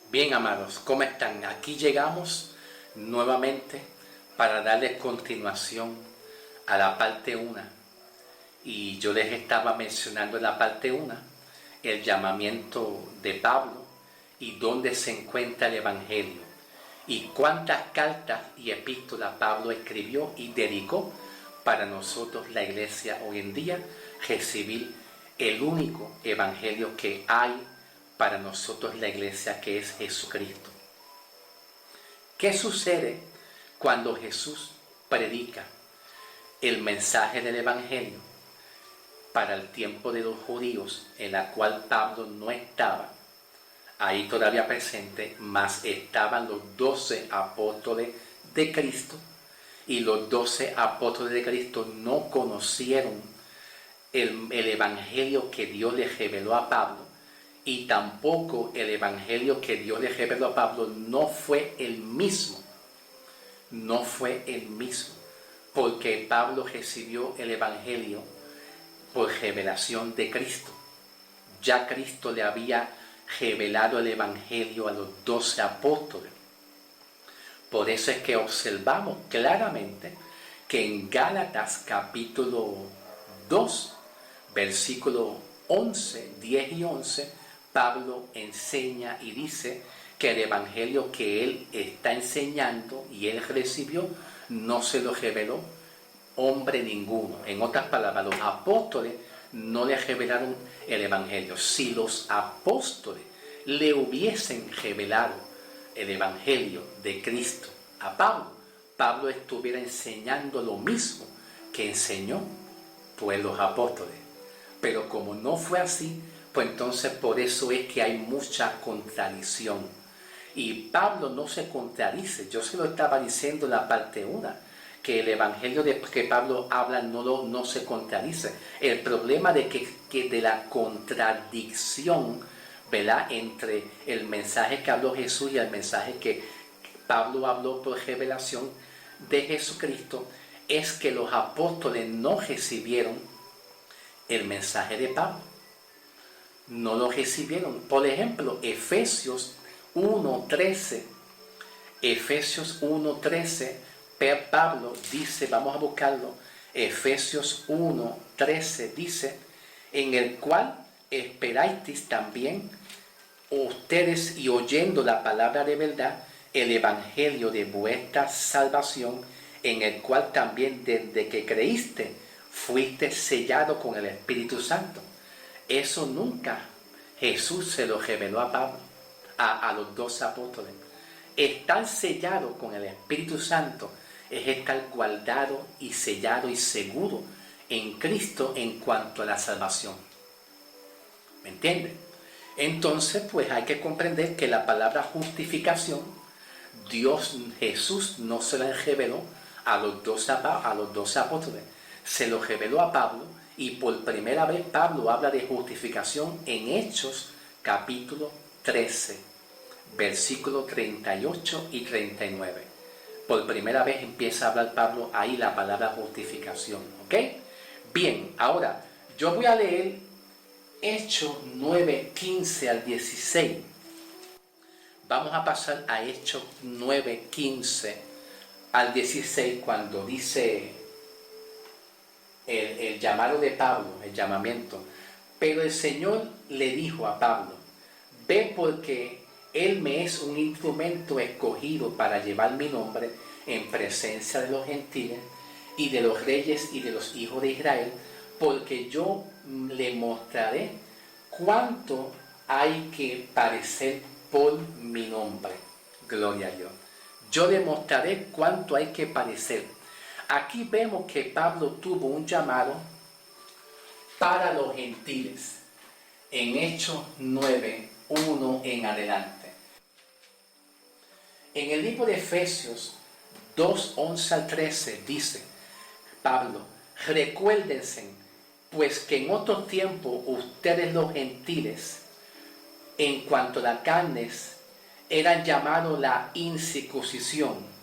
Bien, amados, ¿cómo están? Aquí llegamos nuevamente para darles continuación a la parte 1. Y yo les estaba mencionando en la parte 1 el llamamiento de Pablo y dónde se encuentra el Evangelio y cuántas cartas y epístolas Pablo escribió y dedicó para nosotros, la iglesia hoy en día, recibir el único Evangelio que hay para nosotros, la iglesia, que es Jesucristo. ¿Qué sucede cuando Jesús predica el mensaje del Evangelio para el tiempo de los judíos, en la cual Pablo no estaba ahí todavía presente, mas estaban los 12 apóstoles de Cristo, y los 12 apóstoles de Cristo no conocieron el Evangelio que Dios les reveló a Pablo, y tampoco el Evangelio que Dios le reveló a Pablo no fue el mismo. No fue el mismo. Porque Pablo recibió el Evangelio por revelación de Cristo. Ya Cristo le había revelado el Evangelio a los 12 apóstoles. Por eso es que observamos claramente que en Gálatas capítulo 2, versículos 11, 10 y 11, Pablo enseña y dice que el Evangelio que él está enseñando y él recibió no se lo reveló hombre ninguno. En otras palabras, los apóstoles no le revelaron el Evangelio. Si los apóstoles le hubiesen revelado el Evangelio de Cristo a Pablo, Pablo estuviera enseñando lo mismo que enseñó pues los apóstoles. Pero como no fue así, pues entonces por eso es que hay mucha contradicción. Y Pablo no se contradice. Yo se lo estaba diciendo en la parte 1, que el Evangelio de que Pablo habla no se contradice. El problema de la contradicción, ¿verdad?, entre el mensaje que habló Jesús y el mensaje que Pablo habló por revelación de Jesucristo, es que los apóstoles no recibieron el mensaje de Pablo. No lo recibieron. Por ejemplo, Efesios 1:13. Efesios 1:13, Pablo dice, vamos a buscarlo, Efesios 1:13 dice, en el cual esperáis también ustedes, y oyendo la palabra de verdad, el evangelio de vuestra salvación, en el cual también desde que creíste fuiste sellado con el Espíritu Santo. Eso nunca Jesús se lo reveló a Pablo, a los 12 apóstoles. Estar sellado con el Espíritu Santo es estar guardado y sellado y seguro en Cristo en cuanto a la salvación. ¿Me entienden? Entonces, pues hay que comprender que la palabra justificación, Jesús no se la reveló a los 12 apóstoles, se lo reveló a Pablo, y por primera vez Pablo habla de justificación en Hechos capítulo 13, versículos 38 y 39. Por primera vez empieza a hablar Pablo ahí la palabra justificación. ¿Ok? Bien, ahora yo voy a leer Hechos 9, 15 al 16. Vamos a pasar a Hechos 9, 15 al 16, cuando dice el llamado de Pablo, el llamamiento. Pero el Señor le dijo a Pablo: ve, porque él me es un instrumento escogido para llevar mi nombre en presencia de los gentiles y de los reyes y de los hijos de Israel, porque yo le mostraré cuánto hay que padecer por mi nombre. Gloria a Dios. Yo le mostraré cuánto hay que padecer. Aquí vemos que Pablo tuvo un llamado para los gentiles en Hechos 9, 1 en adelante. En el libro de Efesios 2, 11 al 13 dice Pablo: recuérdense pues que en otro tiempo ustedes los gentiles, en cuanto a la carne, eran llamados la incircuncisión,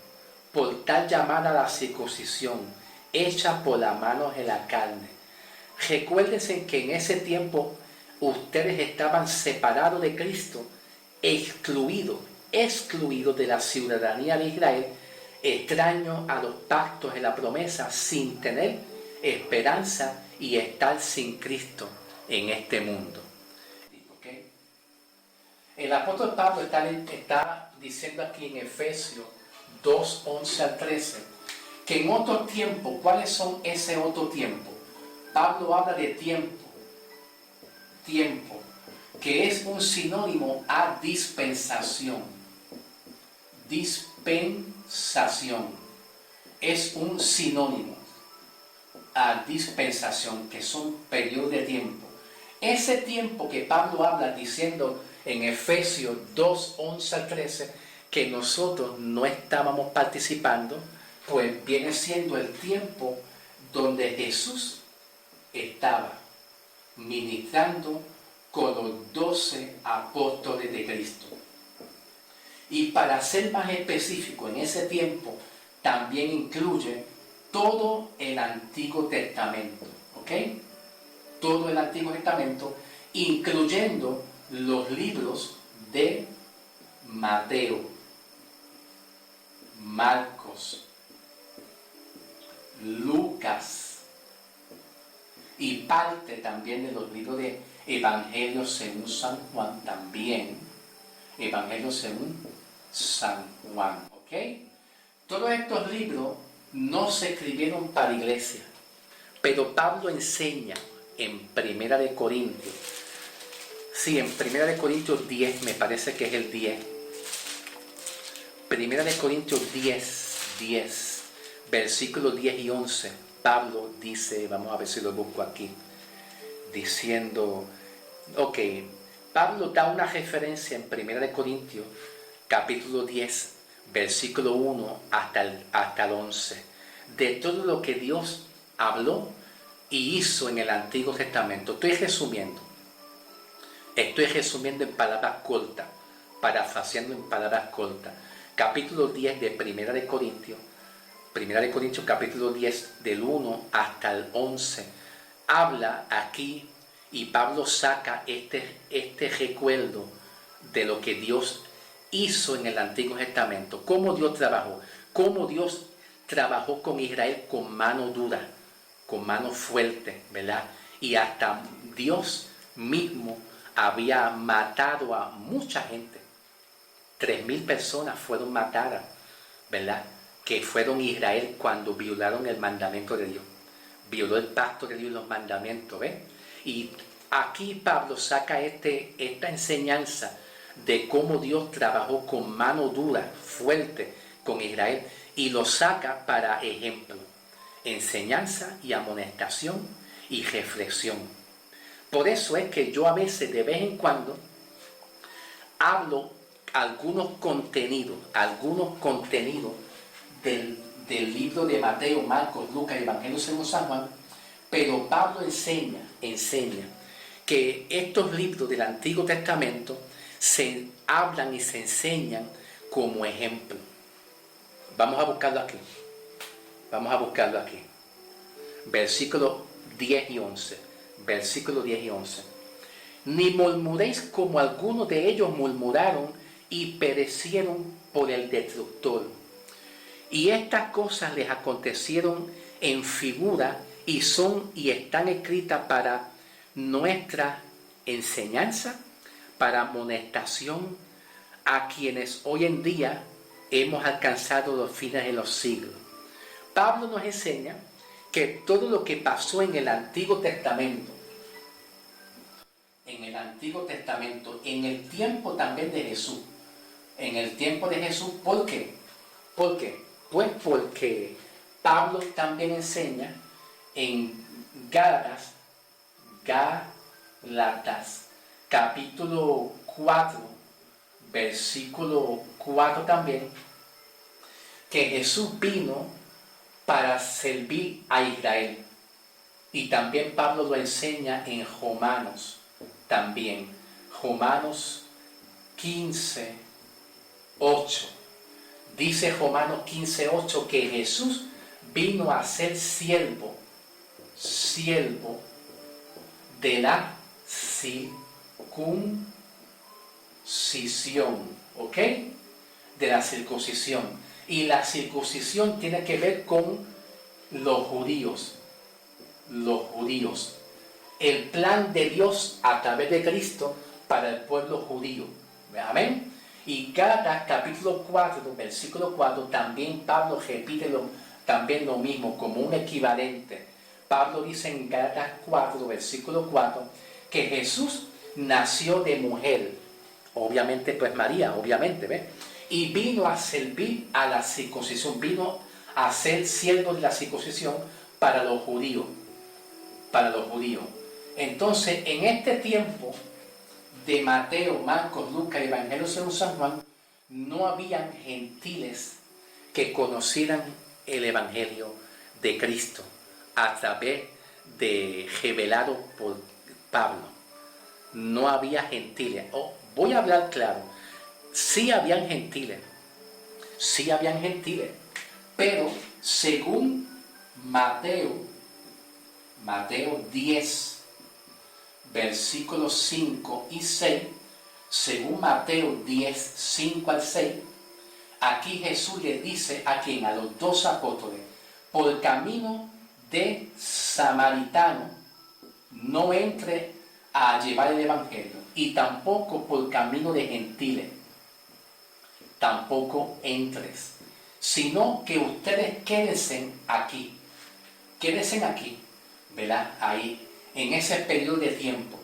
por tal llamada la circuncisión, hecha por la mano de la carne. Recuérdense que en ese tiempo ustedes estaban separados de Cristo excluido de la ciudadanía de Israel, extraño a los pactos de la promesa, sin tener esperanza y estar sin Cristo en este mundo. ¿Okay? El apóstol Pablo está diciendo aquí en Efesios 2, 11 al 13, que en otro tiempo, ¿cuáles son ese otro tiempo? Pablo habla de tiempo, que es un sinónimo a dispensación. Dispensación es un sinónimo a dispensación, que son periodos de tiempo. Ese tiempo que Pablo habla diciendo en Efesios 2, 11 al 13, que nosotros no estábamos participando, pues viene siendo el tiempo donde Jesús estaba ministrando con los 12 apóstoles de Cristo. Y para ser más específico, en ese tiempo también incluye todo el Antiguo Testamento, ¿ok? Todo el Antiguo Testamento, incluyendo los libros de Mateo, Marcos, Lucas y parte también de los libros de Evangelio según San Juan, también Evangelio según San Juan, ¿ok? Todos estos libros no se escribieron para la iglesia, pero Pablo enseña en Primera de Corintios, sí, en Primera de Corintios 10, me parece que es el 10, Primera de Corintios 10, versículos 10 y 11, Pablo dice, vamos a ver si lo busco aquí, diciendo, ok, Pablo da una referencia en Primera de Corintios, capítulo 10, versículo 1 hasta el 11, de todo lo que Dios habló y hizo en el Antiguo Testamento. Estoy resumiendo en palabras cortas, parafraseando en palabras cortas. Capítulo 10 de Primera de Corintios, capítulo 10, del 1 hasta el 11, habla aquí, y Pablo saca este recuerdo de lo que Dios hizo en el Antiguo Testamento, cómo Dios trabajó con Israel con mano dura, con mano fuerte, ¿verdad? Y hasta Dios mismo había matado a mucha gente. 3,000 personas fueron matadas, ¿verdad? Que fueron Israel cuando violaron el mandamiento de Dios. Violó el pacto de Dios y los mandamientos, ¿ves? Y aquí Pablo saca esta enseñanza de cómo Dios trabajó con mano dura, fuerte, con Israel, y lo saca para ejemplo, enseñanza y amonestación y reflexión. Por eso es que yo a veces, de vez en cuando, hablo algunos contenidos del libro de Mateo, Marcos, Lucas y Evangelio según San Juan, pero Pablo enseña que estos libros del Antiguo Testamento se hablan y se enseñan como ejemplo. Vamos a buscarlo aquí. Versículos 10 y 11. Ni murmuréis como algunos de ellos murmuraron y perecieron por el destructor. Y estas cosas les acontecieron en figura y están escritas para nuestra enseñanza, para amonestación a quienes hoy en día hemos alcanzado los fines de los siglos. Pablo nos enseña que todo lo que pasó en el Antiguo Testamento, en el tiempo también de Jesús, ¿por qué? Pues porque Pablo también enseña en Gálatas, capítulo 4, versículo 4 también, que Jesús vino para servir a Israel. Y también Pablo lo enseña en Romanos, también. Romanos 15, 8. Dice Romanos 15, 8 que Jesús vino a ser siervo de la circuncisión, ¿ok? De la circuncisión. Y la circuncisión tiene que ver con los judíos. Los judíos. El plan de Dios a través de Cristo para el pueblo judío. Amén. Y Gálatas capítulo 4, versículo 4, también Pablo repite también lo mismo como un equivalente. Pablo dice en Gálatas 4, versículo 4, que Jesús nació de mujer, obviamente pues María, obviamente, ¿ves? Y vino a servir a la circuncisión, vino a ser siervo de la circuncisión para los judíos, Entonces, en este tiempo de Mateo, Marcos, Lucas, Evangelio según San Juan, no habían gentiles que conocieran el Evangelio de Cristo a través de revelado por Pablo. No había gentiles. Voy a hablar claro. Sí habían gentiles, pero según Mateo 10, versículos 5 y 6, según Mateo 10, 5 al 6, aquí Jesús le dice a los 2 apóstoles, por el camino de samaritano no entre a llevar el evangelio, y tampoco por el camino de gentiles, tampoco entres, sino que ustedes quédense aquí, ¿verdad? Ahí, en ese periodo de tiempo.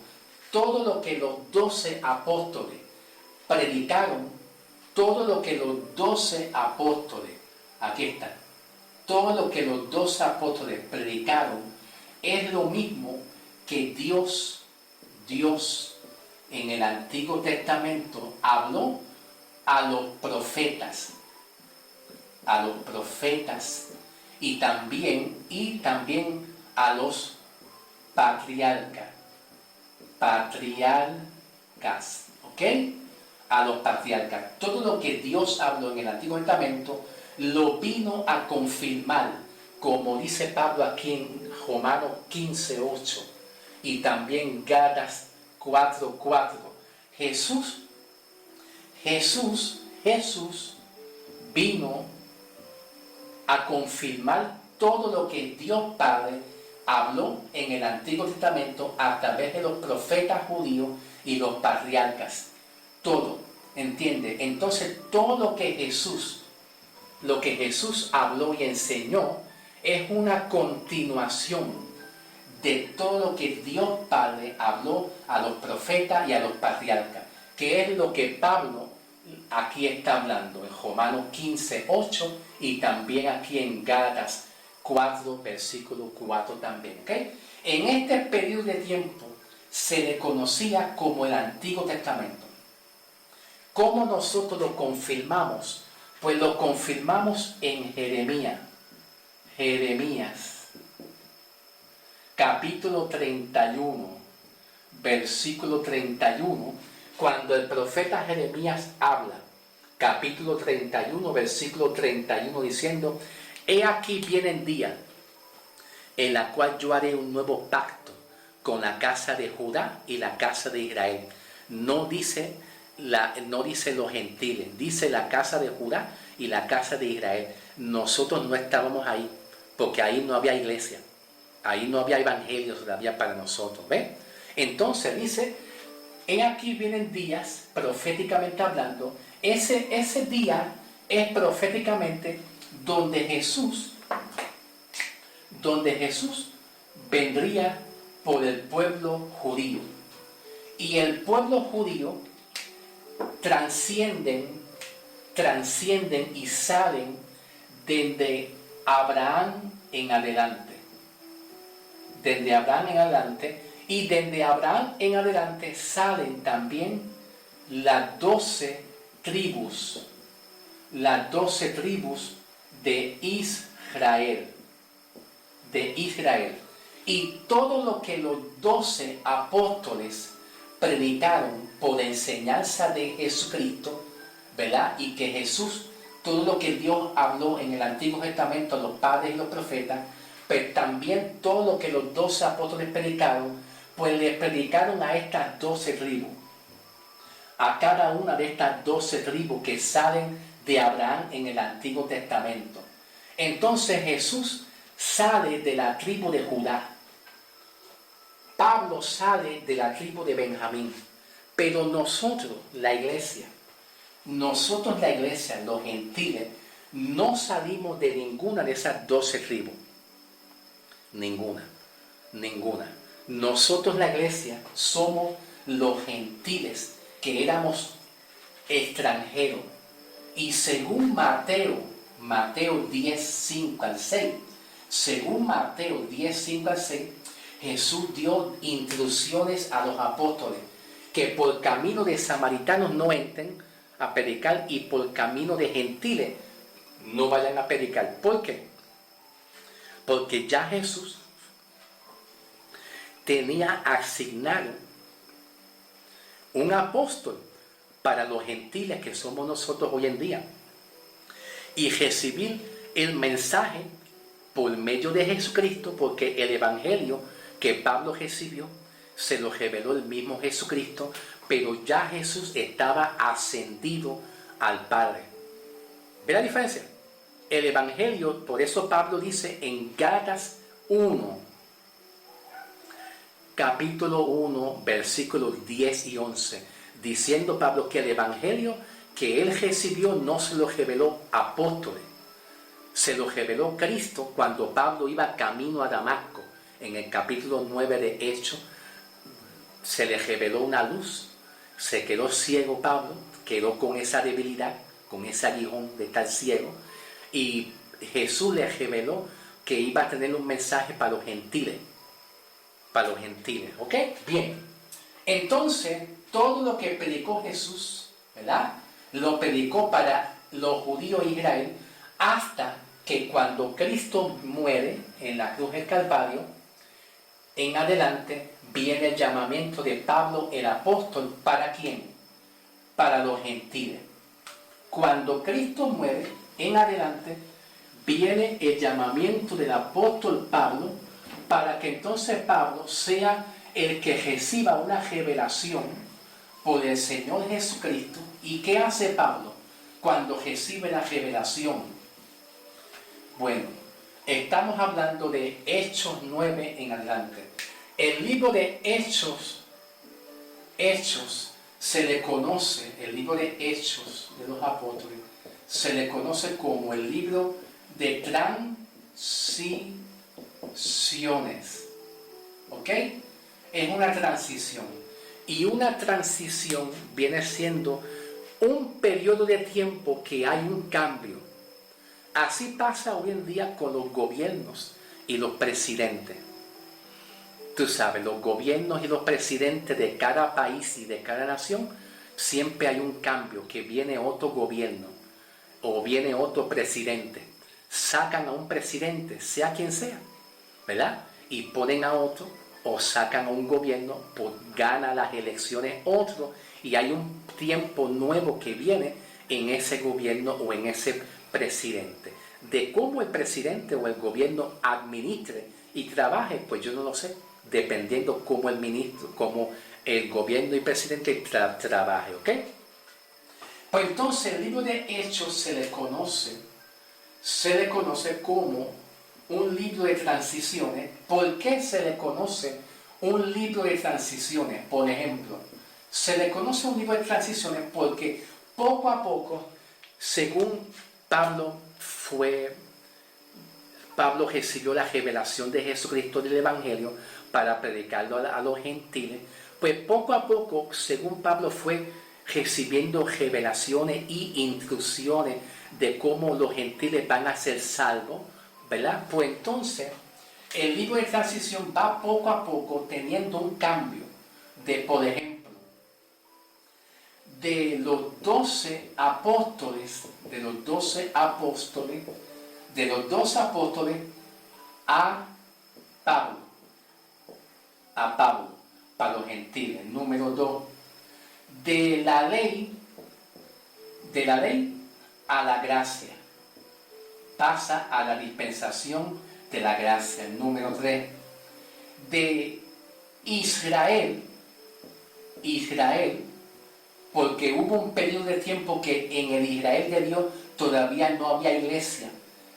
Todo lo que los 12 apóstoles predicaron, aquí está, todo lo que los 12 apóstoles predicaron es lo mismo que Dios en el Antiguo Testamento habló a los profetas y también a los patriarcas, ¿ok? A los patriarcas. Todo lo que Dios habló en el Antiguo Testamento lo vino a confirmar, como dice Pablo aquí en Romanos 15:8 y también Gálatas 4:4. Jesús vino a confirmar todo lo que Dios Padre habló en el Antiguo Testamento a través de los profetas judíos y los patriarcas. Todo, ¿entiende? Entonces todo lo que Jesús habló y enseñó es una continuación de todo lo que Dios Padre habló a los profetas y a los patriarcas, que es lo que Pablo aquí está hablando en Romanos 15:8 y también aquí en Gálatas 4, versículo 4 también, ¿ok? En este periodo de tiempo se le conocía como el Antiguo Testamento. ¿Cómo nosotros lo confirmamos? Pues lo confirmamos en Jeremías, capítulo 31, versículo 31, cuando el profeta Jeremías habla, capítulo 31, versículo 31, diciendo: he aquí vienen días en la cual yo haré un nuevo pacto con la casa de Judá y la casa de Israel. No dice los gentiles, dice la casa de Judá y la casa de Israel. Nosotros no estábamos ahí, porque ahí no había iglesia, ahí no había evangelio todavía para nosotros, ¿ves? Entonces dice: he aquí vienen días, proféticamente hablando. Ese día es proféticamente donde Jesús vendría por el pueblo judío. Y el pueblo judío trascienden y salen desde Abraham en adelante. Y desde Abraham en adelante salen también las 12 tribus de Israel. Y todo lo que los 12 apóstoles predicaron por enseñanza de Jesucristo, ¿verdad? Y que Jesús, todo lo que Dios habló en el Antiguo Testamento, los padres y los profetas, pero también todo lo que los 12 apóstoles predicaron, pues le predicaron a estas 12 tribus. a cada una de estas 12 tribus que salen de Abraham en el Antiguo Testamento. Entonces Jesús sale de la tribu de Judá. Pablo sale de la tribu de Benjamín. Pero nosotros, la iglesia, los gentiles, no salimos de ninguna de esas 12 tribus. Ninguna. Nosotros, la iglesia, somos los gentiles que éramos extranjeros. Y según Mateo 10, 5 al 6, según Mateo 10, 5 al 6, Jesús dio instrucciones a los apóstoles que por camino de samaritanos no entren a predicar y por camino de gentiles no vayan a predicar. ¿Por qué? Porque ya Jesús tenía asignado un apóstol para los gentiles que somos nosotros hoy en día y recibir el mensaje por medio de Jesucristo, porque el evangelio que Pablo recibió se lo reveló el mismo Jesucristo, pero ya Jesús estaba ascendido al Padre. ¿Ve la diferencia? El evangelio, por eso Pablo dice en Gálatas 1, capítulo 1, versículos 10 y 11, diciendo Pablo que el evangelio que él recibió no se lo reveló apóstoles, se lo reveló Cristo cuando Pablo iba camino a Damasco. En el capítulo 9 de Hechos se le reveló una luz, se quedó ciego Pablo, quedó con esa debilidad, con ese aguijón de estar ciego, y Jesús le reveló que iba a tener un mensaje para los gentiles, ¿ok? Bien, entonces todo lo que predicó Jesús, ¿verdad? Lo predicó para los judíos de Israel, hasta que cuando Cristo muere en la cruz del Calvario, en adelante viene el llamamiento de Pablo el apóstol. ¿Para quién? Para los gentiles. Cuando Cristo muere, en adelante viene el llamamiento del apóstol Pablo, para que entonces Pablo sea el que reciba una revelación por el Señor Jesucristo. ¿Y qué hace Pablo cuando recibe la revelación? Bueno, estamos hablando de Hechos 9 en adelante. El libro de Hechos se le conoce, el libro de Hechos de los Apóstoles, se le conoce como el libro de transiciones. ¿Ok? Es una transición. Y una transición viene siendo un periodo de tiempo que hay un cambio. Así pasa hoy en día con los gobiernos y los presidentes. Tú sabes, los gobiernos y los presidentes de cada país y de cada nación, siempre hay un cambio, que viene otro gobierno o viene otro presidente. Sacan a un presidente, sea quien sea, ¿verdad? Y ponen a otro, o sacan a un gobierno, pues gana las elecciones otro, y hay un tiempo nuevo que viene en ese gobierno o en ese presidente. De cómo el presidente o el gobierno administre y trabaje, pues yo no lo sé, dependiendo cómo el ministro, cómo el gobierno y presidente trabaje, ¿ok? Pues entonces el libro de Hechos se le conoce como un libro de transiciones. ¿Por qué se le conoce un libro de transiciones? Por ejemplo, se le conoce un libro de transiciones porque poco a poco, según Pablo recibió la revelación de Jesucristo del Evangelio para predicarlo a los gentiles, pues poco a poco, según Pablo fue recibiendo revelaciones y instrucciones de cómo los gentiles van a ser salvos, ¿verdad? Pues entonces el libro de transición va poco a poco teniendo un cambio de, por ejemplo, de los 12 apóstoles a Pablo, para los gentiles. Número 2, de la ley a la gracia, pasa a la dispensación de la gracia. Número 3, de Israel porque hubo un periodo de tiempo que en el Israel de Dios todavía no había iglesia.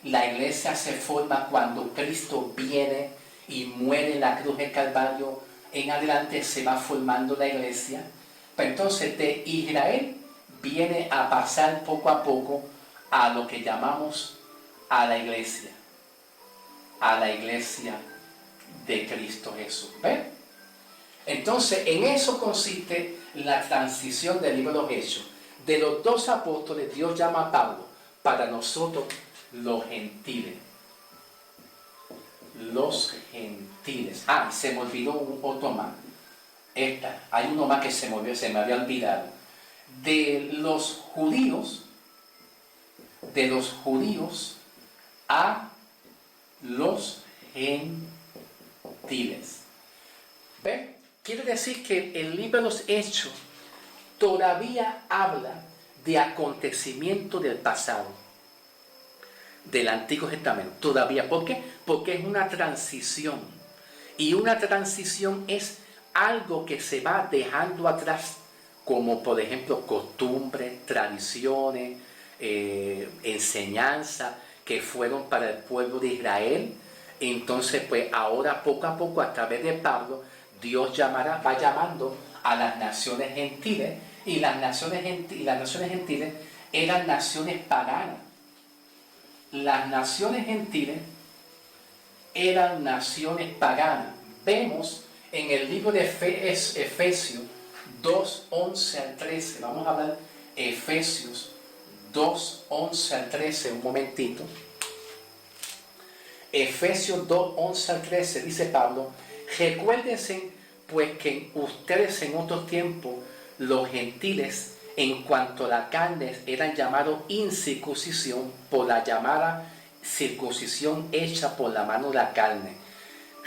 La iglesia se forma cuando Cristo viene y muere en la cruz del Calvario. En adelante se va formando la iglesia. Pero entonces de Israel viene a pasar poco a poco a lo que llamamos a la iglesia de Cristo Jesús. ¿Ven? Entonces, en eso consiste la transición del libro de los Hechos. De los dos apóstoles, Dios llama a Pablo, para nosotros los gentiles. Los gentiles. Ah, se me olvidó otro más. Hay uno más que se me había olvidado. De los judíos a los gentiles. ¿Ven? Quiere decir que el libro de los Hechos todavía habla de acontecimientos del pasado, del Antiguo Testamento. Todavía. ¿Por qué? Porque es una transición. Y una transición es algo que se va dejando atrás, como por ejemplo costumbres, tradiciones, enseñanzas que fueron para el pueblo de Israel. Entonces, pues ahora poco a poco, a través de Pablo, Dios va llamando a las naciones gentiles, y las naciones gentiles eran naciones paganas. Las naciones gentiles eran naciones paganas. Vemos en el libro de Efesios 2, 11 al 13. Vamos a hablar Efesios 2, 11 al 13, un momentito. Efesios 2, 11 al 13, dice Pablo: recuérdense pues que ustedes en otros tiempos, los gentiles, en cuanto a la carne, eran llamados incircuncisión por la llamada circuncisión hecha por la mano de la carne.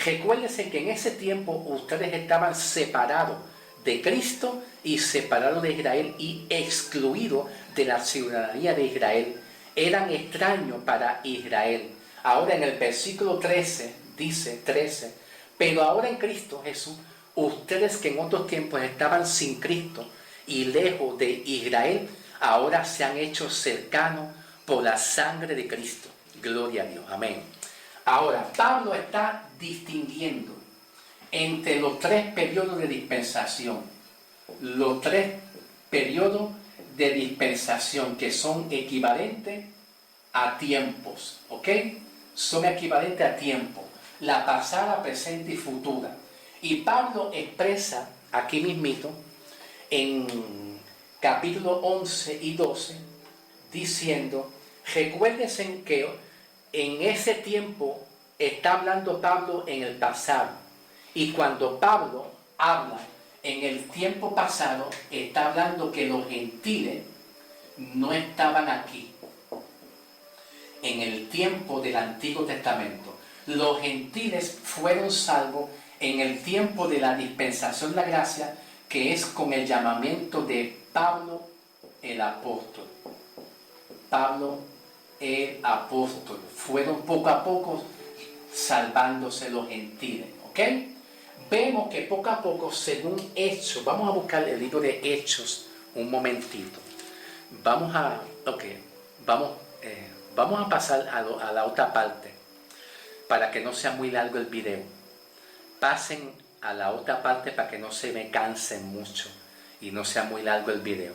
Recuérdense que en ese tiempo ustedes estaban separados de Cristo y separados de Israel y excluidos de la ciudadanía de Israel. Eran extraños para Israel. Ahora en el versículo 13 dice, pero ahora en Cristo Jesús, ustedes que en otros tiempos estaban sin Cristo y lejos de Israel, ahora se han hecho cercanos por la sangre de Cristo. Gloria a Dios. Amén. Ahora, Pablo está distinguiendo entre los tres periodos de dispensación. Los tres periodos de dispensación que son equivalentes a tiempos. ¿Ok? Son equivalentes a tiempos. La pasada, presente y futura. Y Pablo expresa aquí mismito en capítulo 11 y 12 diciendo: recuérdense que en ese tiempo está hablando Pablo en el pasado, y cuando Pablo habla en el tiempo pasado está hablando que los gentiles no estaban aquí en el tiempo del Antiguo Testamento. Los gentiles fueron salvos en el tiempo de la dispensación de la gracia, que es con el llamamiento de Pablo el apóstol. Pablo el apóstol. Fueron poco a poco salvándose los gentiles. ¿Ok? Vemos que poco a poco, según Hechos, vamos a buscar el libro de Hechos un momentito. Vamos a pasar a la otra parte para que no sea muy largo el video. Pasen a la otra parte para que no se me cansen mucho y no sea muy largo el video.